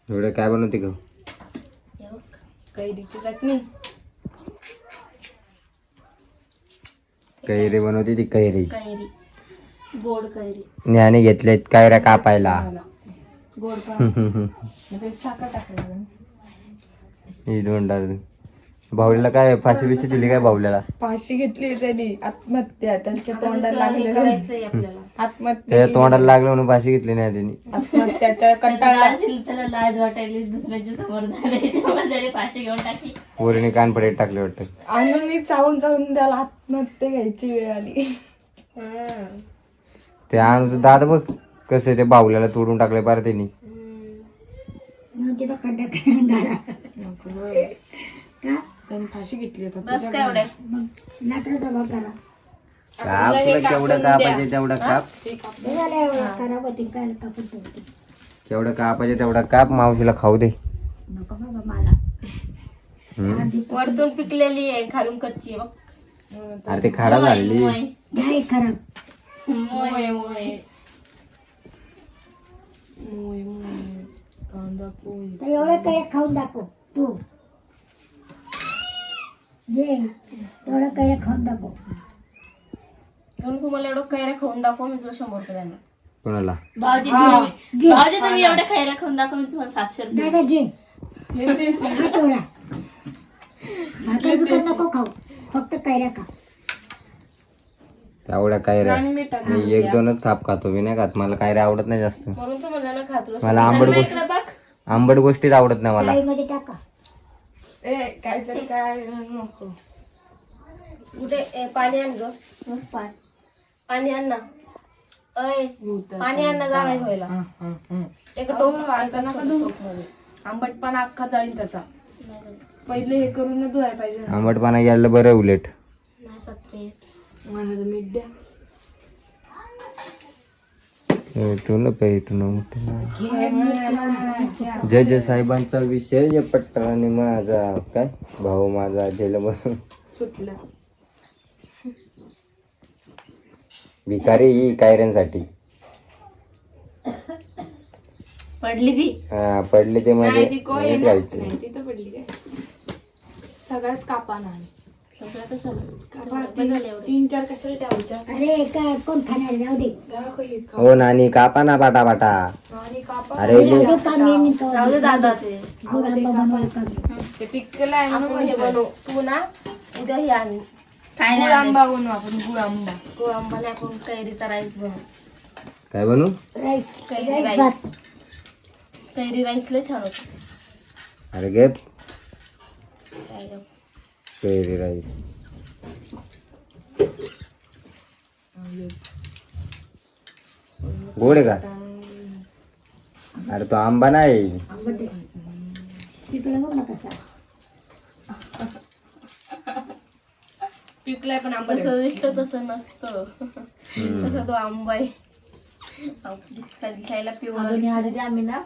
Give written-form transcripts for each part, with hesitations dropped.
एवढं काय बनवते ग? कैरीची चटणी. कैरी बनवते ती कैरी. कैरी गोड कैरी. ज्ञाने घेतलेत कैऱ्या कापायला. गोड पण साखर टाकलं. ही दोन डाळ. भाऊला काय फाशी बिशी दिली काय भाऊल्याला? फाशी घेतली त्यांनी आत्महत्या. त्यांच्या तोंडाला लागलेलं करायचंय आपल्याला. आत्महत्या त्याच्या तोंडाला लागलं म्हणून फाशी घेतली नाही त्यांनी. आत्महत्या त्या कंटाळला. त्याला लाज वाटायली दुसऱ्याच्या समोर झाले तेव्हा त्याने पाची घेऊन टाकली. पोरीने कान पडेल टाकले वाटतं. आणून चावून चावून त्याला आत्महत्या घ्यायची वेळ आली. ते आणून दादा बघ कसं ते बाहुल्याला तोडून टाकले पार त्यांनी. त्यांनी फाशी घेतली बस काय एवढ्या काप तुला केवढं कापायचे तेवढा काप. केवढं कापायचे तेवढा काप. मावशीला खाऊ दे. वरतून पिकलेली आहे खालून कच्ची आहे बघ. अरे ते खाडा झालेली. मोय मोय मोय. कांदा पोळी. एवढं काय खाऊन दाखव तू. ये एवढं काय खाऊन दाखव. म्हणून तुम्हाला एवढं कैऱ्या खाऊन दाखव मी तुला 100 रुपये देणार. कोणाला? भाऊजी भाऊजी तुम्ही एवढ्या कैऱ्या खाऊन दाखव मी तुम्हाला 700 रुपये दादा घे खा तेवढा. भाकर बिकर नको खाऊ, फक्त कैऱ्या खा. तेवढ्या कैऱ्या मी 1-2च काप खातो. मी नाही खात. मला कैऱ्या आवडत नाही जास्त. म्हणून तुम्हाला ना खातो. मला आंबट गोष्टीच आवडत नाही मला. डाळीमध्ये टाका. काहीतरी काय नको. कुठे पाणी आण ग. पाणी आण ना. अय पाणी आण ना. जाणार व्हायला एक टोप आंबटपणा अख्खा जाईल त्याचा. पहिले हे करून धुवायला पाहिजे. आंबटपणा गेलं बरं उलट. मला तर मीठ द्या. जज साहेबांचा विषय पट्टा आणि माझा काय भाऊ माझा जेल बसून सुटलं. भिकारी ही कायऱ्यांसाठी पडली ती. हा पडले ते मध्ये राहायचे. तिथं पडली काय सगळ्याच कापा नाही. सगळ्यातच आलं. 3-4 कशाला ठेवायच्या. अरे काय कोण खाणार राहू दे. हो नानी कापा ना बाटा बाटा. आणि कापा अरे राहू दे दादा ते. ते पिकलं आहे ना. हे बनवू तू ना उद्या हे आण. गुळ आंबा बनवू आपण. गुळ आंबा. गोड आंबाने आपण कैरीचा राईस बनवू. काय बनू? राईस कैरी राईस. कैरी राईस लय छान होत. अरे गे काय ग. कैरी राईस. गोड आहे का? अरे तो आंबा नाही. आंबट आहे. पिकलं बघ ना कसा. पिकलाय पण आंबा. तसं दिसतं तसं नसतं. तसं तो आंबा आहे. दिसायला पिवळा. आम्ही ना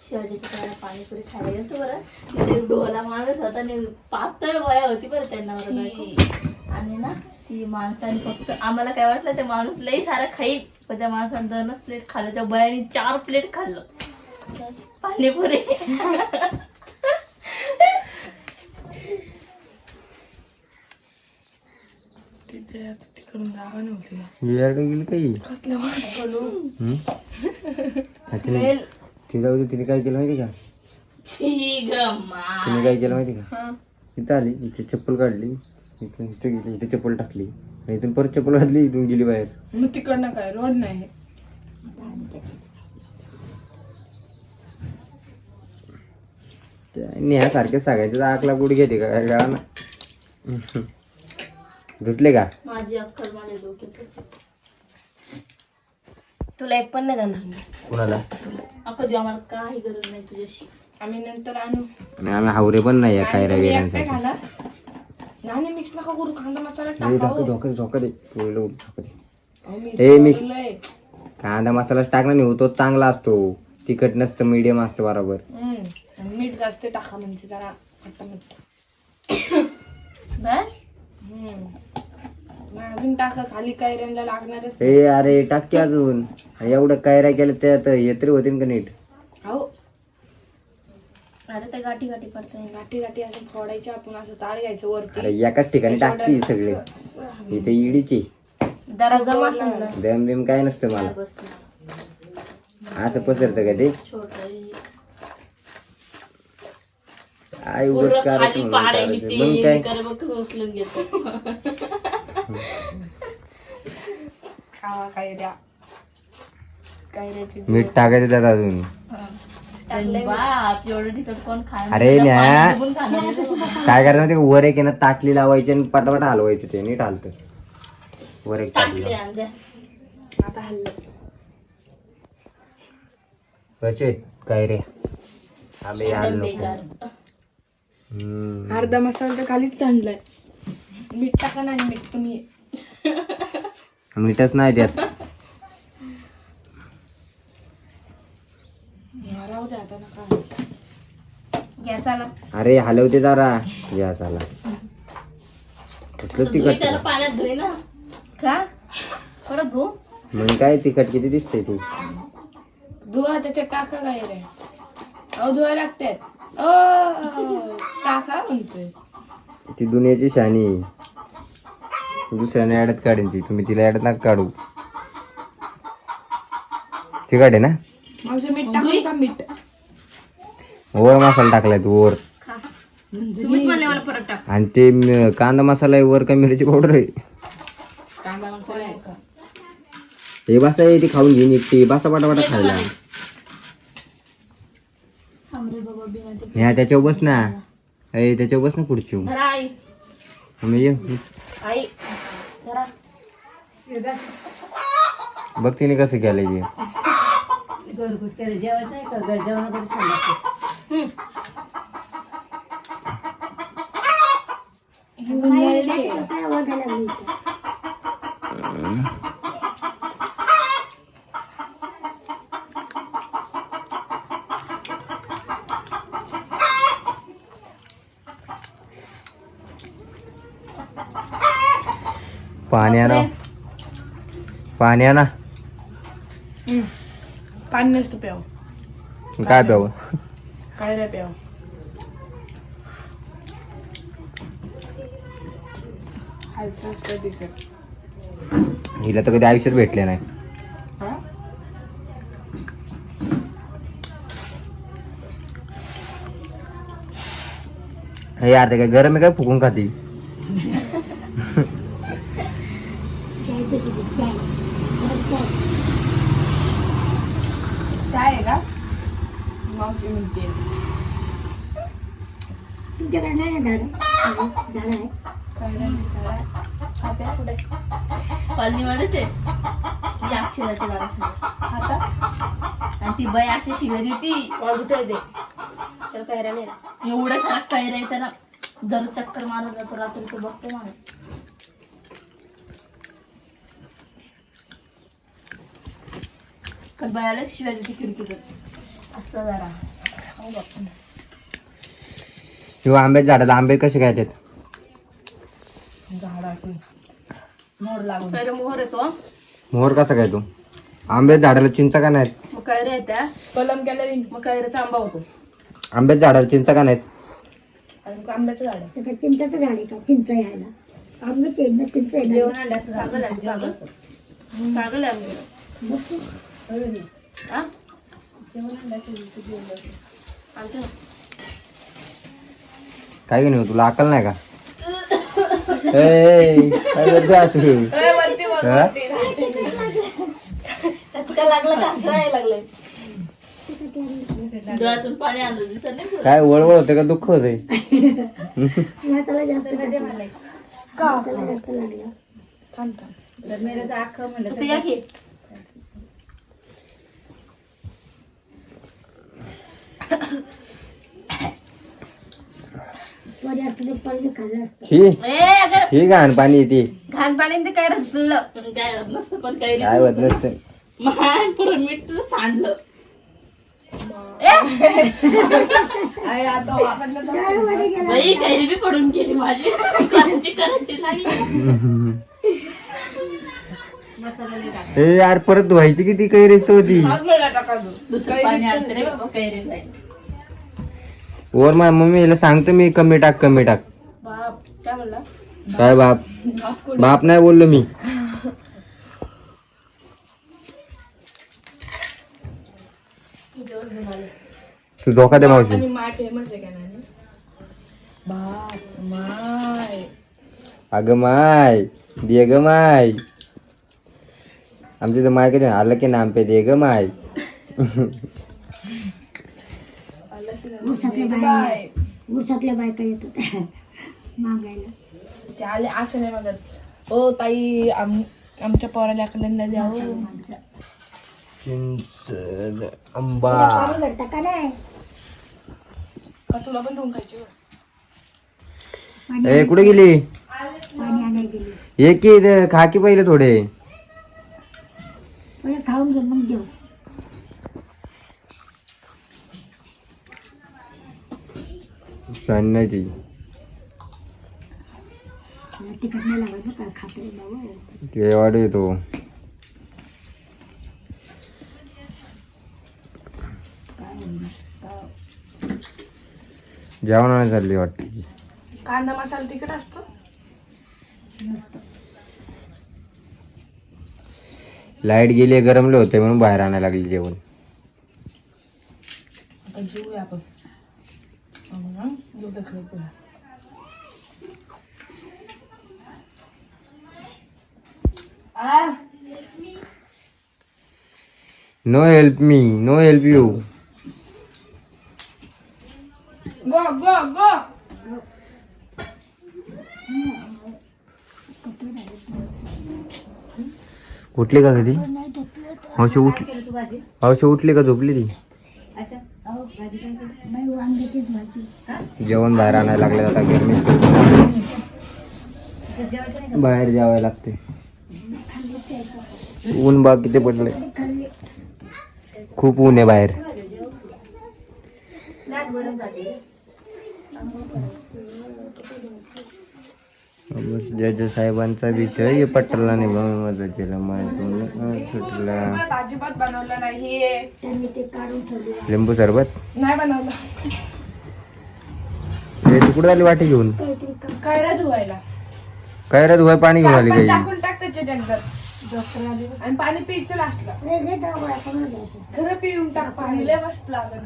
शिवाजी तिकडे पाणीपुरी खायला गेलो बरं. तिथे डोला माणूस होता आणि पातळ वया होती बरं त्यांना बरं. आणि ना ती माणसाने फक्त आम्हाला काय वाटलं ते माणूस लई सारं खाईल. पण त्या माणसाने 2च प्लेट खाल्लं. त्या बयाने 4 प्लेट खाल्लं पाणीपुरी. तिकडून जागा नव्हती. गेली काही ती जाऊ दे. तिने काय केलं माहिती का? तिने काय केलं माहिती का? इथं आली इथे चप्पल काढली. इथं गेली इथे चप्पल टाकली. इथून परत चप्पल घातली. इथून गेली बाहेर. मग तिकडनं काय रोड नाही. नेहासारखे सांगायचं आकला गुड घेते का काय कळा ना. धुतले का? माझी अक्कल माझ्या डोक्यात. तुला एक पण नाही देणार. कोणाला? अक्का देऊ. आम्हाला काही गरज नाही तुझ्याशी. आम्ही नंतर आणू. आणि आम्ही हावरे पण नाही या कायऱ्या बिऱ्यांसाठी. नाही मिक्स नका करू. कांदा मसाला झोका दे. ए मी कांदा मसाला टाकला नाही तो चांगला असतो. तिखट नसतं. मीडियम असतं बरोबर. मीठ जास्त टाका म्हणजे जरा बस. अजून टाका खाली कैऱ्यांना लागणारच. ए अरे टाक की अजून. एवढं कायऱ्या केलं त्यात हे तरी होतील का नीट? हो अरे त्या गाठी गाठी पडतात. गाठी गाठी असं फोडायच्या, आपण असं ताळ घ्यायचं वरती. अरे एकाच ठिकाणी टाकती सगळे. इथे इडीची जरा जमा समजा दम बिम काय नसतं मला. बस असं पसरतं का ते छोट काय उगाच करायचं खाली म्हणून पाडायली करायचं. ते मग काय कर बघ कसं उचलून घेतो. खावा कैऱ्या. कैऱ्याची मीठ टाकायचं त्यात अजून. बाप एवढं तिखट कोण खाय अरे न्या काय करायचं ते वर एक आहे ना ताटली लावायची आणि पटापट हलवायचं ते नीट हलतं. वर एक ताटली टाकले आमच्या आता हल्लं. कसे काय रे आंबे आलं नको. बेकार. अर्धा मसाला तर खालीच सांडलाय. मीठ टाका ना, आणि मीठ तुम्ही मीठच नाही त्यात. राहू द्या आता नका. गॅसाला अरे हलवते जरा गॅस आला. कुठलं धुई तिखट त्याला पाण्यात धुई ना का परत धु. मग काय तिखट किती दिसतंय तू. धुवा त्याच्या टाका कैऱ्या. अहो धुवा लागते. टाका म्हणतोय. ती दुनियाची शानी दुसऱ्याने ऍडत काढेन ती. तुम्ही तिला ऍडत नका काढू. ती काढे ना माझं मीठ टाकू का? मीठ वर मसाला टाकलाय तू वर. तुम्हीच म्हणले मला परत टाक. आणि ते कांदा मसाला आहे वर का मिरची पावडर आहे. कांदा मसाला आहे का? हे बसा आहे ती खाऊन घेईन एकटी बसा पटापटा खायला. थांब रे बाबा बिना ते. ह्या त्याच्यावर बस ना. ए त्याच्यावर बस ना पुढची. जरा आई मग ये. आई जरा बघ तिने कसं केलंय ते. काय ओरडायला लागली इथे? पाणी आणा पाणी आणा. पाणी नसतं प्याव. काय प्यावं. कैऱ्या प्याव. खायचं असतं तिखट. हिला तर कधी आयुष्यात भेटले नाही. हा? हे यार ते काय गरम आहे काय फुकून खाती. चाय पिते, चाय. परत चाय. चाय आहे का? मावशी म्हणते. तुमच्याकडे नाही ना झाड आहे. खात्या कुठे? कॉलनीमध्येच आहे या अक्षराच्या दारासमोर. खाता? आणि ती बाई अशी शिव्या देती कुठे आहे ते? त्याला कैऱ्या नाही ना. एवढं सारा कैऱ्या आहे त्याला. दर चक्कर मारत जातो रात्रीचं बघतो माणूस. पण बायाला शिव्या देते खिडकीतून असं जरा. हो बापरे. किंवा आंब्याच्या झाडाला आंबे कसे काय येतात. झाडातून मोर लागून कैऱ्या मोहर येतो. मोहर कसा काय तो. आंब्याच्या झाडाला चिंचा का नाहीत. मग कैऱ्या येत्या कलम केल्या मग कैऱ्याचा आंबा होतो. आंब्याच्या झाडाला चिंचा का नाहीत. आणि आंब्याचं झाड आहे. तर काय चिंचाचं झाड आहे का? चिंच यायला आंब्याचे आहेत ना, चिंच आहे ना. पागल आहे आमची, पागल. पागल आहे आमची. बघ तू. हा? काय की नाही तुला अक्कल नाही का. ए, काय करते असं. वरती बघ, हा? वरती. त्याचं काय लागलं का असं आहे लागलंय. डोळ्यातून पाणी आलं दिसत नाही तुला? काय वळवळ होते का दुःख होते. भाताला जास्त लागला. का? भाताला जास्त लागला. थांब थांब. तसं या की. वर असं पाणी खाल्लं असतं. ही ए अगं ही घाण पाणी येते. घाण पाणी ते काय रचलं काय होत नसतं पण काही काय होत नसतं. मान परत मीठ तुला सांडलं. आहे आता वापरलं जातं. वर गेला. बाई कैरी बी पडून गेली माझी. करायची लागली. ए यार परत धुवायची किती कैरीच होती. आपल्याला टाका तू. दुसरं पाणी आणतं रे बाबा कैरीला. वर माझ्या मम्मीला सांगतो मी कमी टाक कमी टाक. बाप काय म्हणला? काय बाप बाप कुठे? बाप नाही बोललो मी. जेवण घेऊन आले. तू झोका दे मावशी. आणि माय फेमस आहे का नाही? बाप माय अगं माय दे ग माय. आमच्या इथं माय कधी आलं की नाम पे दे ग माय. बाय ऊसातल्या बायका येत होत्या मागायला. ते आले असं नाही म्हणत. ओ ताई आमच्या पोराला अकलंदा द्या हो. चिंच आंबा. पाणी भरता का नाही? का तुला पण देऊन खायची हो? ए कुठे गेली? पाणी आणायला गेली. ये की इथं खा की पहिले थोडे. पहिले खाऊन घे मग जेव. छान नाही ती. तिखट नाही लागत ना काय खाते बाबा. ते वाढ येतो. जेवण चालली वाटते. कांदा मसाला तिखट असतो. लाईट गेली गरमले होते म्हणून बाहेर आणायला लागली जेवण. आता जेवूया आपण. जेवढं खाऊ. No help me no help you. Go go go. उठली का कधी? मावशी उठली. मावशी उठली का झोपली ती? नाही वांग्याचीच भाजी. जेवण बाहेर आणायला लागले आता गरमी. बाहेर जेवायला लागते. ऊन बघ किती पडले. खूप ऊन आहे बाहेर. जज साहेबांचा विषय पटला नाही सुटला. अजिबात बनवलं नाहीये. त्यांनी ते काढून ठेवले. लिंबू सरबत नाही बनवलं. तू कुठे आली वाटी घेऊन? काय रे धुवायला? काय रे धुवाय पाणी घेऊन आली पण काही? टाकून टाक त्याच्यात एकदा. आणि पाणी पियचं लास्टला. खरं पिऊन टाक पाणी. लय मस्त लागल.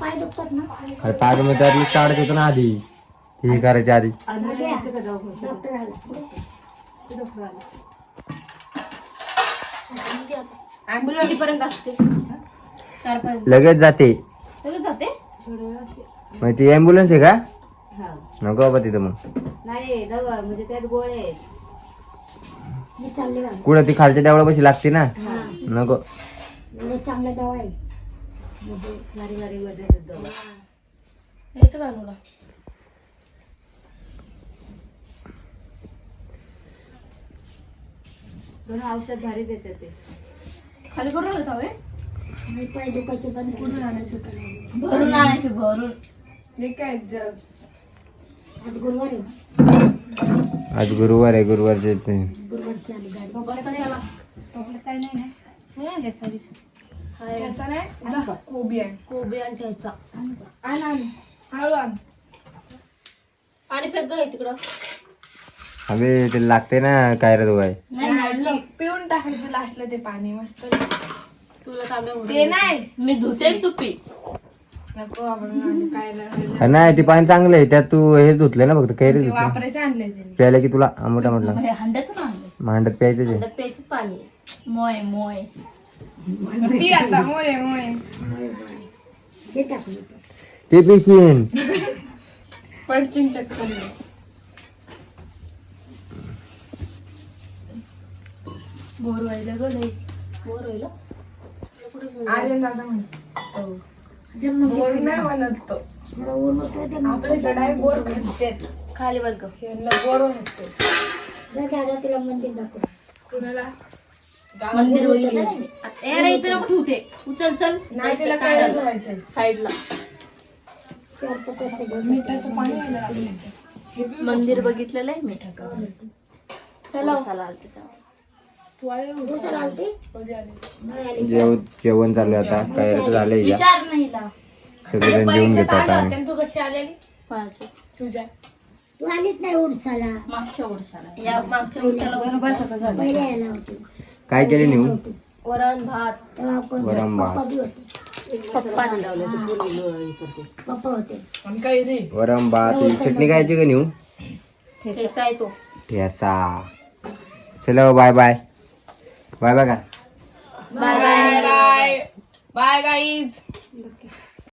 पाय दुखतात ना. अरे पाच मिनिट काढत होतो ना आधी. हे करायच्या आधी. डॉक्टर आला. ॲम्ब्युलन्स पर्यंत असते 4 पर्यंत लगेच जाते. लगेच जाते. मग ती ॲम्ब्युलन्स आहे का? नको बाबा तिथं मग. नाही दवा म्हणजे त्यात गोळे आहेत. मी चालले गावी. कुठं ती खालच्या देवळापाशी लागते ना. नको. एवढं चांगलं दवा आहे. भारी भारी वजन दवा. यायचं का अनुला? दोन औषध भारी देतात ते. खाली करून होता होय? मी पाय दुखायचे पण कुठून आणायचं होतं? भरून आणायचे भरून. हे काय जग. आज गुरुवार आहे ना. आज गुरुवार आहे. गुरुवारचे ते गुरुवारची आली गाडी. बसा चला. काय नाही ना ह्याचा नाही जा, कोबी आहे. कोबी आणि ठेचा. आण आण हळू आण. आणि फेक ग तिकडं. अबे ते लागते ना काय रे धुवाय. नाही, पिऊन टाकायचं लास्टला ते पाणी मस्त. तुला तांब्या ते नाही मी धुते तू पी. नको आपण असं काय करायचं. नाही ते पाणी चांगलं आहे. त्यात तू हेच धुतलं ना फक्त कैरी ते धुतलं. वापरायचे आणले ते. प्यायला की तुला आंबटा म्हटलं. हे हंड्यातून आणले. मांडत प्यायचं आहे. हंड्यात प्यायचं पाणी. मोय मोय. पी आता. मोय मोय. हे टाकून येतो. ते पिशीन. पडचिन चक्कर. बोर व्हायला ग लई. बोर होईल. आर्यन दादा म्हणतो. जर मग बोर नाही म्हणत तो. थोडं ऊन होतं ते मग आपल्या जडाय बोर खाते. खाली बस ग. यांना बोर होते. जर दादा तिला मंदिर दाखव. कुणाला? मंदिर बघितलं नाही मी. ए अरे इथे नको ठेवते. उचल चल. नाही तिला काय धुवायचं. साईडला. चार पाच वाजता घेऊन मिठाचं पाणी व्हायला लागलं ह्याच्यात. मंदिर बघितलेलं आहे मी. चला चला आलते तेव्हा. तू आले हो? चालते. कधी आले? जेवण चालू आहे आता. काय झालंय या. विचार नाही ला. सगळेजण जेवून घेतात आम्ही. तू कशी आलेली माझ्या तुझ्या तू आलीच नाही उरसाला. मागच्या वर्षाला या मागच्या वर्षाला बस आता झालं. पहिले यायला होती. काय केले नेऊ वरण भात तेव्हा आपण वरण भात. पप्पा बी होते. पप्पा लावलं तर पूर्ण हे करते. पप्पा होते. आणि काही नाही वरम भात चटणी खायची का नेऊ ठेचा आहे तो. ठेसा. चलो बाय बाय बाय बाय का bye bye bye bye guys